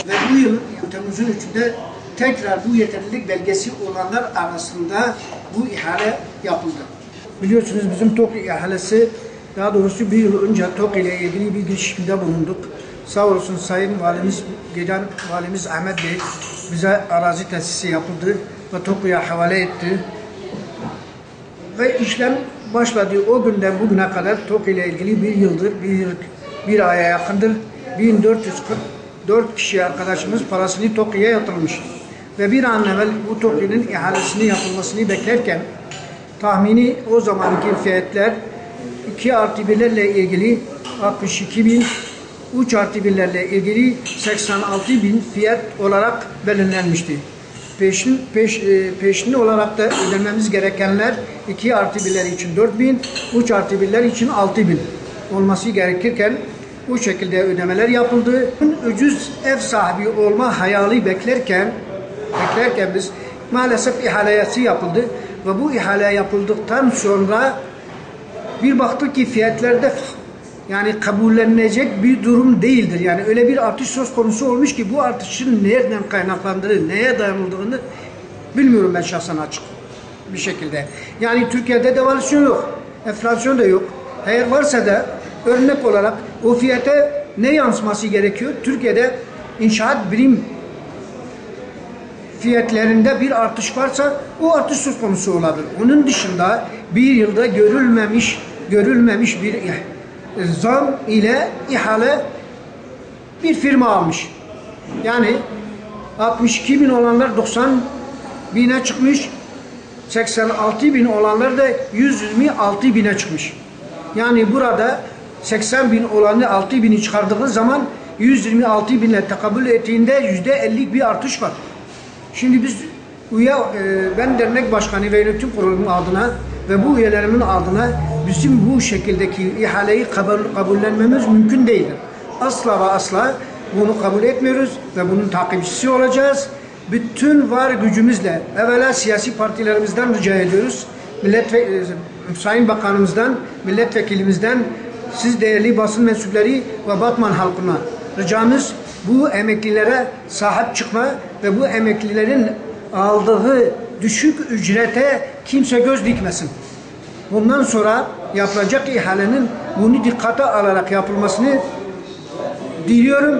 Ve bu yıl Temmuz'un 3'ünde tekrar bu yeterlilik belgesi olanlar arasında bu ihale yapıldı. Biliyorsunuz bizim TOK ihalesi, daha doğrusu bir yıl önce TOK ile ilgili bir girişimde bulunduk. Sağ olsun Sayın Valimiz, gelen Valimiz Ahmet Bey bize arazi tesisi yapıldı ve TOK'ya havale etti. Ve işlem başladı. O günden bugüne kadar TOK ile ilgili bir yıldır, bir aya yakındır 1444 kişi arkadaşımız parasını TOK'ya yatırmış. Ve bir an evvel bu TOK'un ihalesini yapılmasını beklerken tahmini o zamanki fiyatlar 2+1'lerle ilgili 62.000, 3+1'lerle ilgili 86.000 fiyat olarak belirlenmişti. Peşin olarak da ödememiz gerekenler 2+1'ler için 4.000, 3+1'ler için 6.000 olması gerekirken bu şekilde ödemeler yapıldı. Ucuz ev sahibi olma hayali beklerken biz maalesef ihalesi yapıldı ve bu ihale yapıldıktan sonra bir baktık ki fiyatlarda yani kabullenecek bir durum değildir. Yani öyle bir artış söz konusu olmuş ki bu artışın nereden kaynaklandığını, neye dayanıldığını bilmiyorum ben şahsen açık bir şekilde. Yani Türkiye'de devalüasyon yok, enflasyon da yok. Eğer varsa da örnek olarak o fiyata ne yansıması gerekiyor? Türkiye'de inşaat birim fiyatlarında bir artış varsa o artış söz konusu olabilir. Onun dışında bir yılda görülmemiş bir zam ile ihale bir firma almış. Yani 62.000 olanlar 90.000'e çıkmış, 86.000 olanlar da 126.000'e çıkmış. Yani burada 80.000 olanı 6.000'i çıkardığınız zaman 126.000'e tekabül ettiğinde %50'lik bir artış var. Şimdi biz ben dernek başkanı ve yönetim kurulumun adına ve bu üyelerimin adına bizim bu şekildeki ihaleyi kabullenmemiz mümkün değildir. Asla ve asla bunu kabul etmiyoruz ve bunun takipçisi olacağız. Bütün var gücümüzle evvela siyasi partilerimizden rica ediyoruz. Sayın Bakanımızdan, milletvekilimizden, siz değerli basın mensupları ve Batman halkına ricamız bu emeklilere sahip çıkma ve bu emeklilerin aldığı düşük ücrete kimse göz dikmesin. Bundan sonra yapılacak ihalenin bunu dikkate alarak yapılmasını diliyorum.